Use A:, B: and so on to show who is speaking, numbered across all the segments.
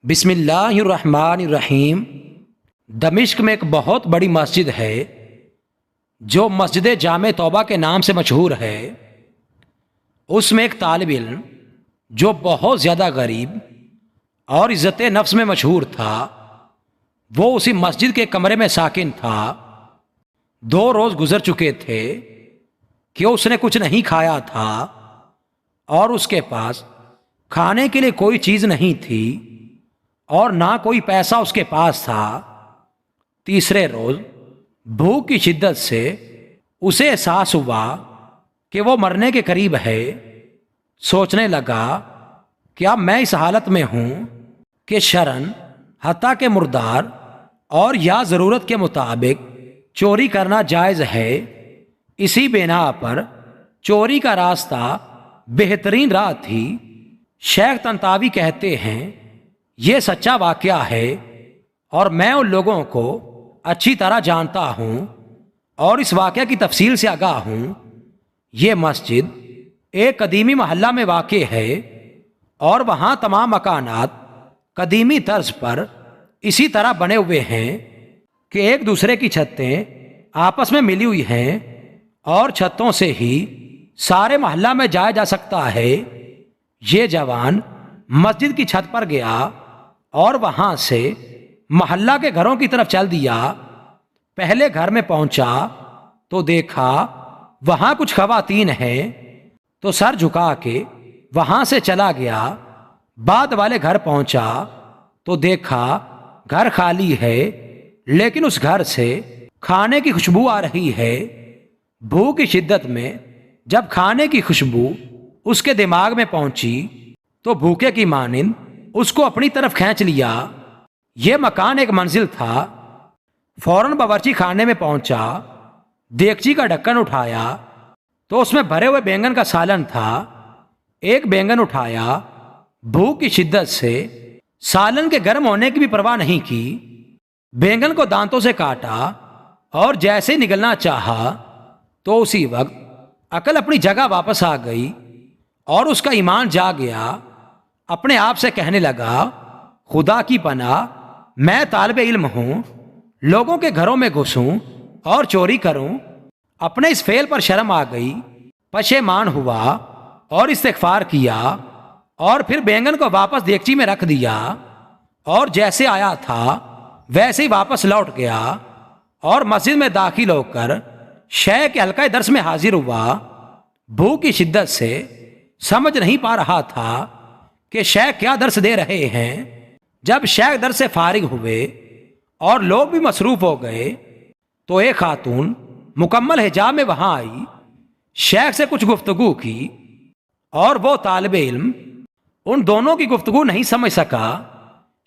A: بسم اللہ الرحمن الرحیم۔ دمشق میں ایک بہت بڑی مسجد ہے جو مسجد جامع توبہ کے نام سے مشہور ہے۔ اس میں ایک طالب علم جو بہت زیادہ غریب اور عزت نفس میں مشہور تھا، وہ اسی مسجد کے کمرے میں ساکن تھا۔ 2 روز گزر چکے تھے کہ اس نے کچھ نہیں کھایا تھا اور اس کے پاس کھانے کے لیے کوئی چیز نہیں تھی اور نہ کوئی پیسہ اس کے پاس تھا۔ تیسرے روز بھوک کی شدت سے اسے احساس ہوا کہ وہ مرنے کے قریب ہے۔ سوچنے لگا کہ اب میں اس حالت میں ہوں کہ شرعاً حتیٰ کہ مردار اور یا ضرورت کے مطابق چوری کرنا جائز ہے۔ اسی بنا پر چوری کا راستہ بہترین راہ تھی۔ شیخ طنطاوی کہتے ہیں یہ سچا واقعہ ہے اور میں ان لوگوں کو اچھی طرح جانتا ہوں اور اس واقعہ کی تفصیل سے آگاہ ہوں۔ یہ مسجد ایک قدیمی محلہ میں واقع ہے اور وہاں تمام مکانات قدیمی طرز پر اسی طرح بنے ہوئے ہیں کہ ایک دوسرے کی چھتیں آپس میں ملی ہوئی ہیں اور چھتوں سے ہی سارے محلہ میں جایا جا سکتا ہے۔ یہ جوان مسجد کی چھت پر گیا اور وہاں سے محلہ کے گھروں کی طرف چل دیا۔ پہلے گھر میں پہنچا تو دیکھا وہاں کچھ خواتین ہیں، تو سر جھکا کے وہاں سے چلا گیا۔ بعد والے گھر پہنچا تو دیکھا گھر خالی ہے، لیکن اس گھر سے کھانے کی خوشبو آ رہی ہے۔ بھوک کی شدت میں جب کھانے کی خوشبو اس کے دماغ میں پہنچی تو بھوکے کی مانند اس کو اپنی طرف کھینچ لیا۔ یہ مکان ایک منزل تھا۔ فوراً باورچی خانے میں پہنچا، دیگچی کا ڈھکن اٹھایا تو اس میں بھرے ہوئے بینگن کا سالن تھا۔ ایک بینگن اٹھایا، بھوک کی شدت سے سالن کے گرم ہونے کی بھی پرواہ نہیں کی، بینگن کو دانتوں سے کاٹا اور جیسے نگلنا چاہا تو اسی وقت عقل اپنی جگہ واپس آ گئی اور اس کا ایمان جا گیا۔ اپنے آپ سے کہنے لگا، خدا کی پناہ، میں طالب علم ہوں، لوگوں کے گھروں میں گھسوں اور چوری کروں۔ اپنے اس فعل پر شرم آ گئی، پشیمان ہوا اور استغفار کیا اور پھر بینگن کو واپس دیگچی میں رکھ دیا اور جیسے آیا تھا ویسے ہی واپس لوٹ گیا اور مسجد میں داخل ہو کر شیخ کے حلقہ درس میں حاضر ہوا۔ بھوک کی شدت سے سمجھ نہیں پا رہا تھا کہ شیخ کیا درس دے رہے ہیں۔ جب شیخ درس سے فارغ ہوئے اور لوگ بھی مصروف ہو گئے تو ایک خاتون مکمل حجاب میں وہاں آئی، شیخ سے کچھ گفتگو کی اور وہ طالب علم ان دونوں کی گفتگو نہیں سمجھ سکا۔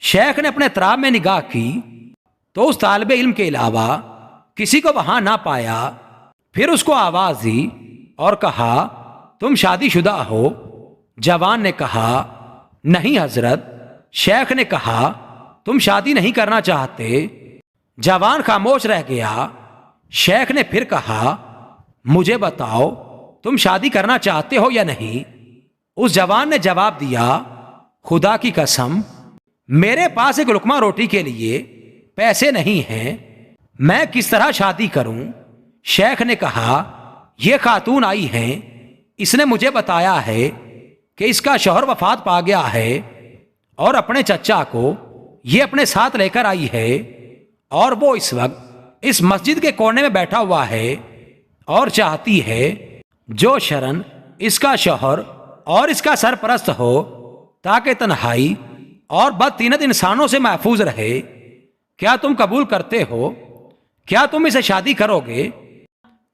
A: شیخ نے اپنے اطراف میں نگاہ کی تو اس طالب علم کے علاوہ کسی کو وہاں نہ پایا۔ پھر اس کو آواز دی اور کہا، تم شادی شدہ ہو؟ جوان نے کہا، نہیں حضرت۔ شیخ نے کہا، تم شادی نہیں کرنا چاہتے؟ جوان خاموش رہ گیا۔ شیخ نے پھر کہا، مجھے بتاؤ تم شادی کرنا چاہتے ہو یا نہیں؟ اس جوان نے جواب دیا، خدا کی قسم میرے پاس ایک لقمہ روٹی کے لیے پیسے نہیں ہیں، میں کس طرح شادی کروں؟ شیخ نے کہا، یہ خاتون آئی ہیں، اس نے مجھے بتایا ہے کہ اس کا شوہر وفات پا گیا ہے اور اپنے چچا کو یہ اپنے ساتھ لے کر آئی ہے اور وہ اس وقت اس مسجد کے کونے میں بیٹھا ہوا ہے اور چاہتی ہے جو شرعاً اس کا شوہر اور اس کا سرپرست ہو تاکہ تنہائی اور بدطینت انسانوں سے محفوظ رہے۔ کیا تم قبول کرتے ہو؟ کیا تم اسے شادی کرو گے؟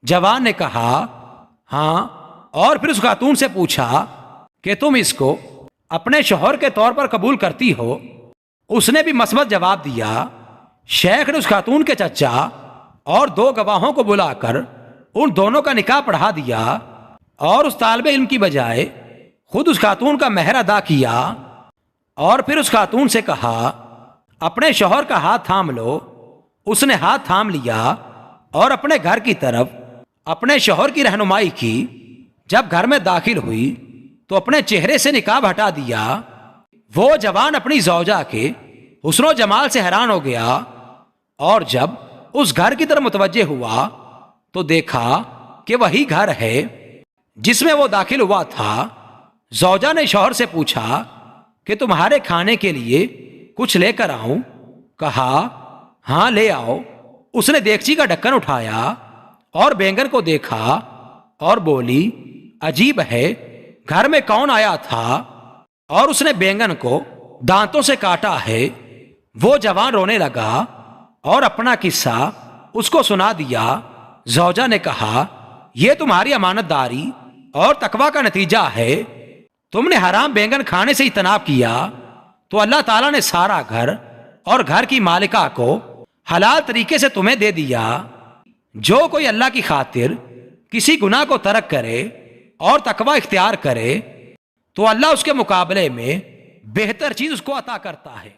A: جوان نے کہا، ہاں، اور پھر اس خاتون سے پوچھا کہ تم اس کو اپنے شوہر کے طور پر قبول کرتی ہو؟ اس نے بھی مثبت جواب دیا۔ شیخ نے اس خاتون کے چچا اور 2 گواہوں کو بلا کر ان دونوں کا نکاح پڑھا دیا اور اس طالب علم کی بجائے خود اس خاتون کا مہر ادا کیا اور پھر اس خاتون سے کہا، اپنے شوہر کا ہاتھ تھام لو۔ اس نے ہاتھ تھام لیا اور اپنے گھر کی طرف اپنے شوہر کی رہنمائی کی۔ جب گھر میں داخل ہوئی تو اپنے چہرے سے نقاب ہٹا دیا۔ وہ جوان اپنی زوجہ کے حسن و جمال سے حیران ہو گیا اور جب اس گھر کی طرف متوجہ ہوا تو دیکھا کہ وہی گھر ہے جس میں وہ داخل ہوا تھا۔ زوجہ نے شوہر سے پوچھا کہ تمہارے کھانے کے لیے کچھ لے کر آؤں؟ کہا ہاں لے آؤ۔ اس نے دیگچی کا ڈھکن اٹھایا اور بینگن کو دیکھا اور بولی عجیب ہے، گھر میں کون آیا تھا اور اس نے بینگن کو دانتوں سے کاٹا ہے۔ وہ جوان رونے لگا اور اپنا قصہ اس کو سنا دیا۔ زوجہ نے کہا یہ تمہاری امانت داری اور تقوی کا نتیجہ ہے۔ تم نے حرام بینگن کھانے سے اجتناب کیا تو اللہ تعالیٰ نے سارا گھر اور گھر کی مالکہ کو حلال طریقے سے تمہیں دے دیا۔ جو کوئی اللہ کی خاطر کسی گناہ کو ترک کرے اور تقوی اختیار کرے تو اللہ اس کے مقابلے میں بہتر چیز اس کو عطا کرتا ہے۔